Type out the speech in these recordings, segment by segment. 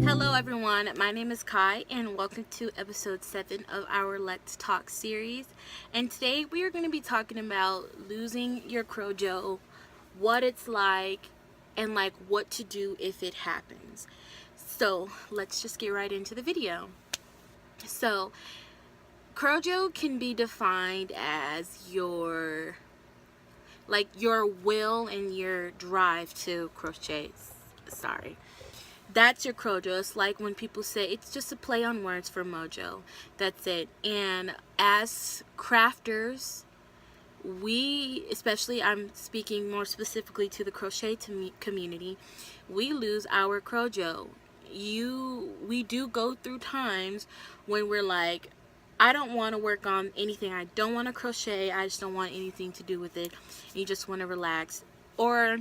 Hello everyone, my name is Kai and welcome to episode 7 of our Let's Talk series. And today we are going to be talking about losing your CroJo, what it's like, and like what to do if it happens. So let's just get right into the video. So CroJo can be defined as your will and your drive to crochet. That's your CroJo. It's like when people say it's just a play on words for mojo. That's it. And as crafters, especially I'm speaking more specifically to the crochet community, we lose our CroJo. We do go through times when we're like, I don't want to work on anything. I don't want to crochet. I just don't want anything to do with it. And you just want to relax. Or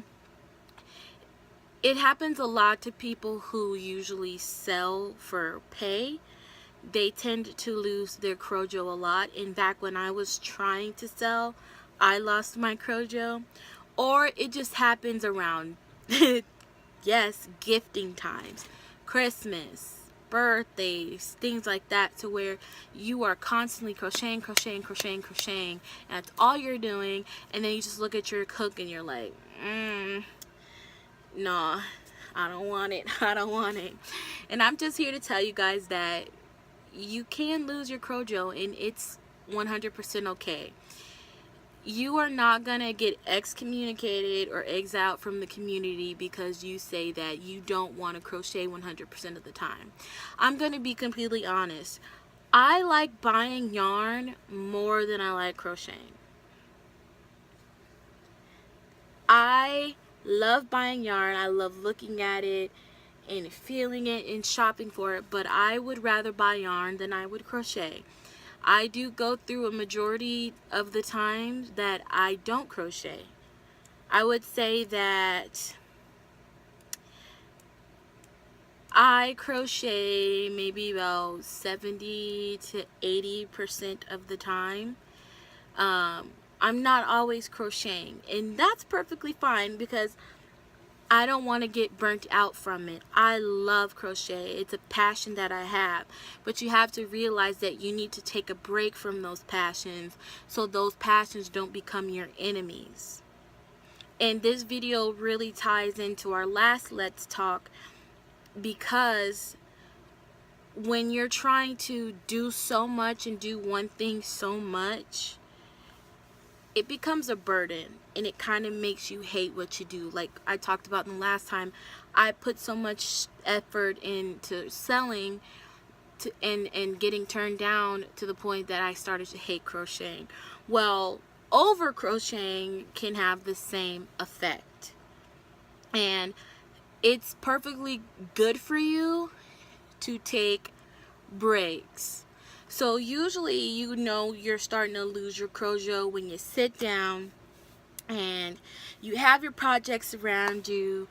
it happens a lot to people who usually sell for pay. They tend to lose their CroJo a lot. And back when I was trying to sell, I lost my CroJo. Or it just happens around, yes, gifting times, Christmas, birthdays, things like that, to where you are constantly crocheting, and that's all you're doing. And then you just look at your cook and you're like, nah, I don't want it. And I'm just here to tell you guys that you can lose your CroJo and it's 100% okay. You are not gonna get excommunicated or exiled from the community because you say that you don't want to crochet 100% of the time. I'm gonna be completely honest. I like buying yarn more than I like crocheting. I love buying yarn. I love looking at it and feeling it and shopping for it, but I would rather buy yarn than I would crochet. I do go through a majority of the times that I don't crochet. I would say that I crochet maybe about 70 to 80% of the time. I'm not always crocheting, and that's perfectly fine because I don't want to get burnt out from it. I love crochet. It's a passion that I have. But you have to realize that you need to take a break from those passions so those passions don't become your enemies. And this video really ties into our last Let's Talk, because when you're trying to do so much and do one thing so much, it becomes a burden and it kind of makes you hate what you do. Like I talked about in the last time, I put so much effort into selling and getting turned down to the point that I started to hate crocheting. Well, over crocheting can have the same effect. And it's perfectly good for you to take breaks. So usually you're starting to lose your CroJo when you sit down and you have your projects around you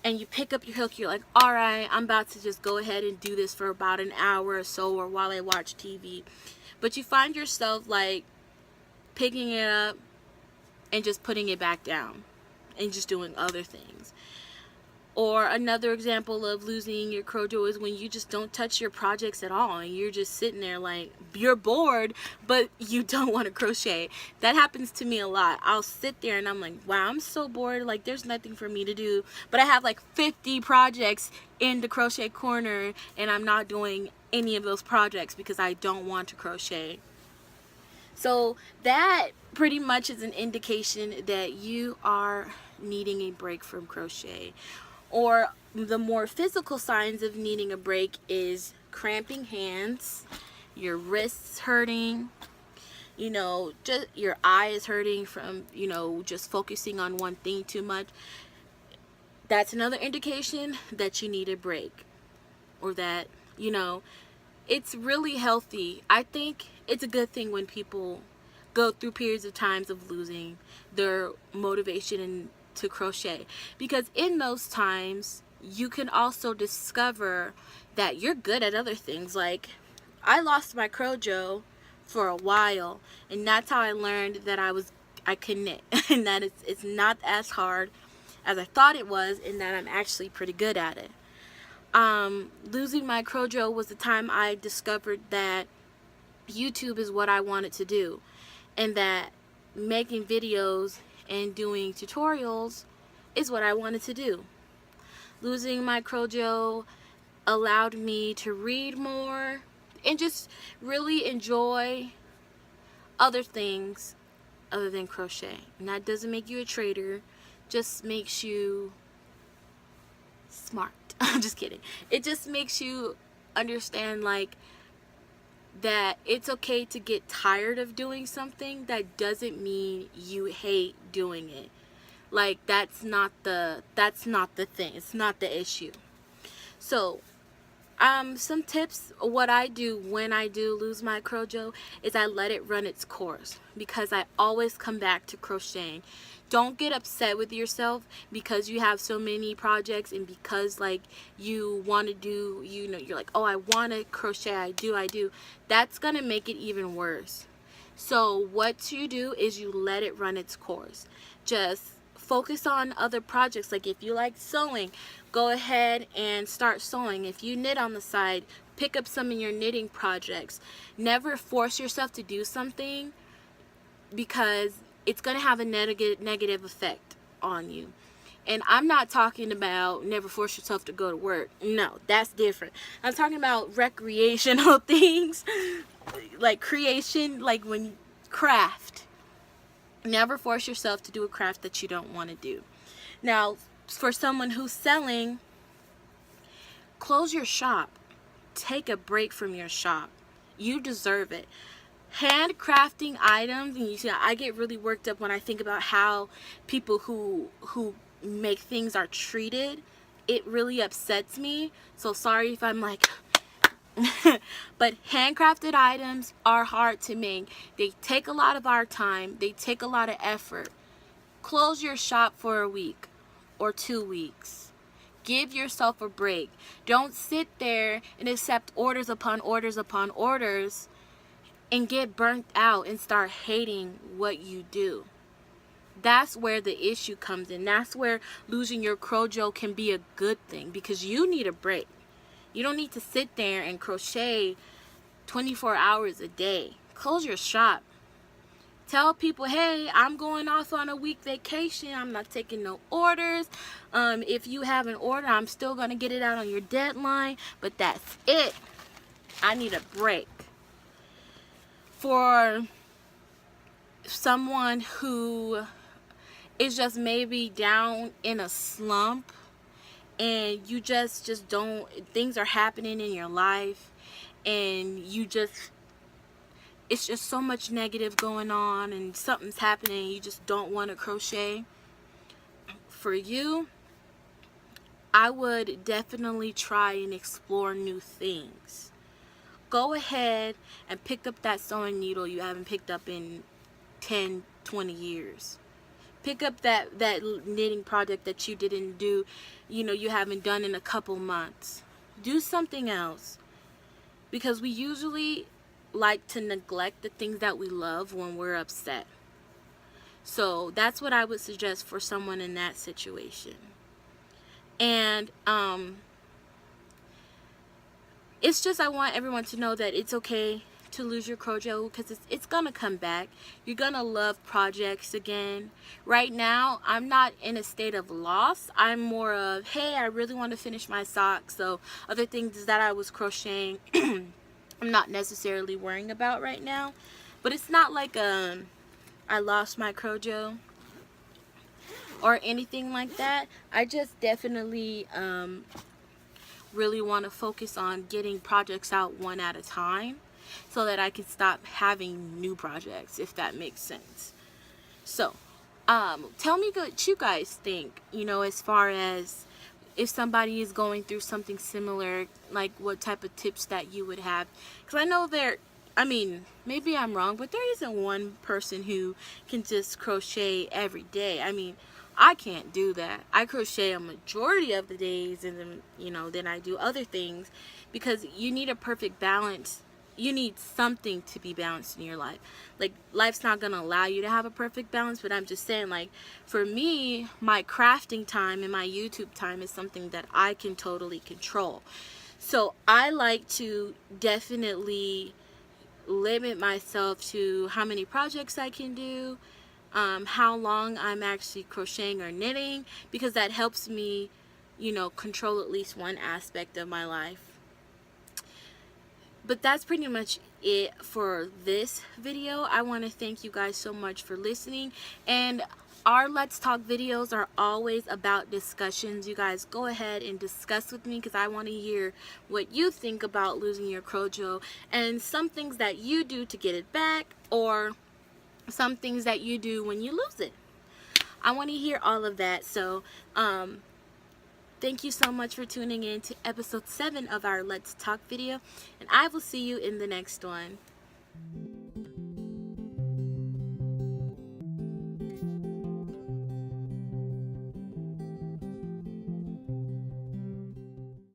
and you pick up your hook. You're like, all right, I'm about to just go ahead and do this for about an hour or so, or while I watch TV. But you find yourself like picking it up and just putting it back down and just doing other things. Or another example of losing your CroJo is when you just don't touch your projects at all and you're just sitting there like you're bored, but you don't want to crochet. That happens to me a lot. I'll sit there and I'm like, wow, I'm so bored. Like there's nothing for me to do. But I have like 50 projects in the crochet corner and I'm not doing any of those projects because I don't want to crochet. So that pretty much is an indication that you are needing a break from crochet. Or the more physical signs of needing a break is cramping hands, your wrists hurting, just your eyes hurting from, just focusing on one thing too much. That's another indication that you need a break, or that, it's really healthy. I think it's a good thing when people go through periods of times of losing their motivation to crochet, because in those times you can also discover that you're good at other things. Like I lost my CroJo for a while, and that's how I learned that I was I can knit and that it's not as hard as I thought it was, and that I'm actually pretty good at it. Losing my CroJo was the time I discovered that YouTube is what I wanted to do, and that making videos and doing tutorials is what I wanted to do. Losing my CroJo allowed me to read more and just really enjoy other things other than crochet. And that doesn't make you a trader, just makes you smart. I'm just kidding. It just makes you understand, like, that it's okay to get tired of doing something. That doesn't mean you hate doing it. Like, that's not the thing. It's not the issue. So, some tips. What I do when I do lose my CroJo is I let it run its course, because I always come back to crocheting. Don't get upset with yourself because you have so many projects, and because, like, you want to do, you're like, oh, I want to crochet, I do. That's gonna make it even worse. So what you do is you let it run its course. Just focus on other projects. Like, if you like sewing, go ahead and start sewing. If you knit on the side, pick up some of your knitting projects. Never force yourself to do something, because it's going to have a negative effect on you. And I'm not talking about never force yourself to go to work. No, that's different. I'm talking about recreational things, like creation, like when you craft. Never force yourself to do a craft that you don't want to do. Now, for someone who's selling, close your shop. Take a break from your shop. You deserve it. Handcrafting items, and you see, I get really worked up when I think about how people who make things are treated. It really upsets me. So sorry if I'm like but handcrafted items are hard to make. They take a lot of our time. They take a lot of effort. Close your shop for a week or 2 weeks. Give yourself a break. Don't sit there and accept orders upon orders upon orders and get burnt out and start hating what you do. That's where the issue comes in. That's where losing your CroJo can be a good thing, because you need a break. You don't need to sit there and crochet 24 hours a day. Close your shop. Tell people, hey, I'm going off on a week vacation. I'm not taking no orders. If you have an order, I'm still going to get it out on your deadline. But that's it. I need a break. For someone who is just maybe down in a slump, and you just don't, things are happening in your life, and it's just so much negative going on, and something's happening, and you just don't want to crochet. For you, I would definitely try and explore new things. Go ahead and pick up that sewing needle you haven't picked up in 10, 20 years. Pick up that knitting project that you didn't do, you haven't done in a couple months. Do something else. Because we usually like to neglect the things that we love when we're upset. So that's what I would suggest for someone in that situation. And it's just, I want everyone to know that it's okay to lose your CroJo, because it's gonna come back. You're gonna love projects again. Right now, I'm not in a state of loss. I'm more of, hey, I really want to finish my socks. So other things that I was crocheting, I'm not necessarily worrying about right now. But it's not like I lost my CroJo or anything like that. I just definitely really want to focus on getting projects out one at a time, so that I can stop having new projects, if that makes sense. So tell me what you guys think, as far as if somebody is going through something similar, like what type of tips that you would have. Because I know maybe I'm wrong, but there isn't one person who can just crochet every day. I can't do that. I crochet a majority of the days, and then, then I do other things, because you need a perfect balance you need something to be balanced in your life. Like, life's not gonna allow you to have a perfect balance, but I'm just saying, like, for me, my crafting time and my YouTube time is something that I can totally control. So I like to definitely limit myself to how many projects I can do, how long I'm actually crocheting or knitting, because that helps me, control at least one aspect of my life. But that's pretty much it for this video. I want to thank you guys so much for listening, and our Let's Talk videos are always about discussions. You guys go ahead and discuss with me, because I want to hear what you think about losing your CroJo, and some things that you do to get it back, or some things that you do when you lose it. I want to hear all of that. So thank you so much for tuning in to episode 7 of our Let's Talk video, and I will see you in the next one.